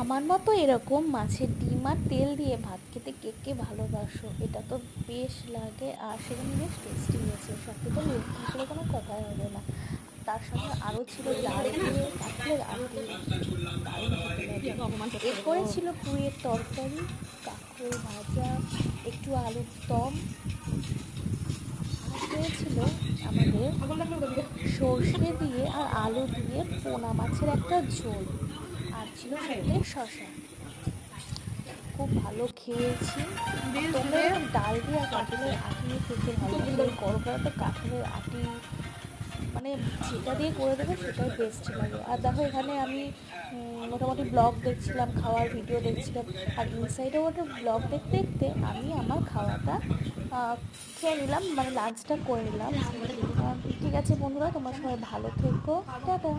আমার মতো এরকম মাছের ডিম আর তেল দিয়ে ভাত খেতে কে কে ভালোবাসো? এটা তো বেশ লাগে আর সেখানে বেশ টেস্টি হয়েছে। সত্যি তো লক্ষ্য করে কোনো কথাই হবে না। তার সাথে আরও ছিল ডাল দিয়ে কাঁঠালের আটি, দারুণ খেতে লাগে। এরপরে ছিল পুঁইয়ের তরকারি, কাঁকরোল ভাজা, একটু আলুর দম, আর হয়েছিল আমাদের সর্ষে দিয়ে আর আলু দিয়ে পোনা মাছের একটা ঝোল, আর ছিল সাথে শশা। খুব ভালো খেয়েছি। তোমরা এরকম ডাল দিয়ে আর কাঁঠালের আটি দিয়ে খেতে ভালো লাগে। গরমকালে তো কাঁঠালের আটি মানে যেটা দিয়ে করে দেবে সেটাই বেস্ট লাগে। আর দেখো এখানে আমি মোটামুটি ব্লগ দেখছিলাম, খাওয়ার ভিডিও দেখছিলাম, আর ইনসাইডে ওটা ব্লগ দেখতে দেখতে আমি আমার খাওয়াটা খেয়ে নিলাম, মানে লাঞ্চটা করে নিলাম। ঠিক আছে বন্ধুরা, তোমরা সবাই ভালো থেকো, টাটা।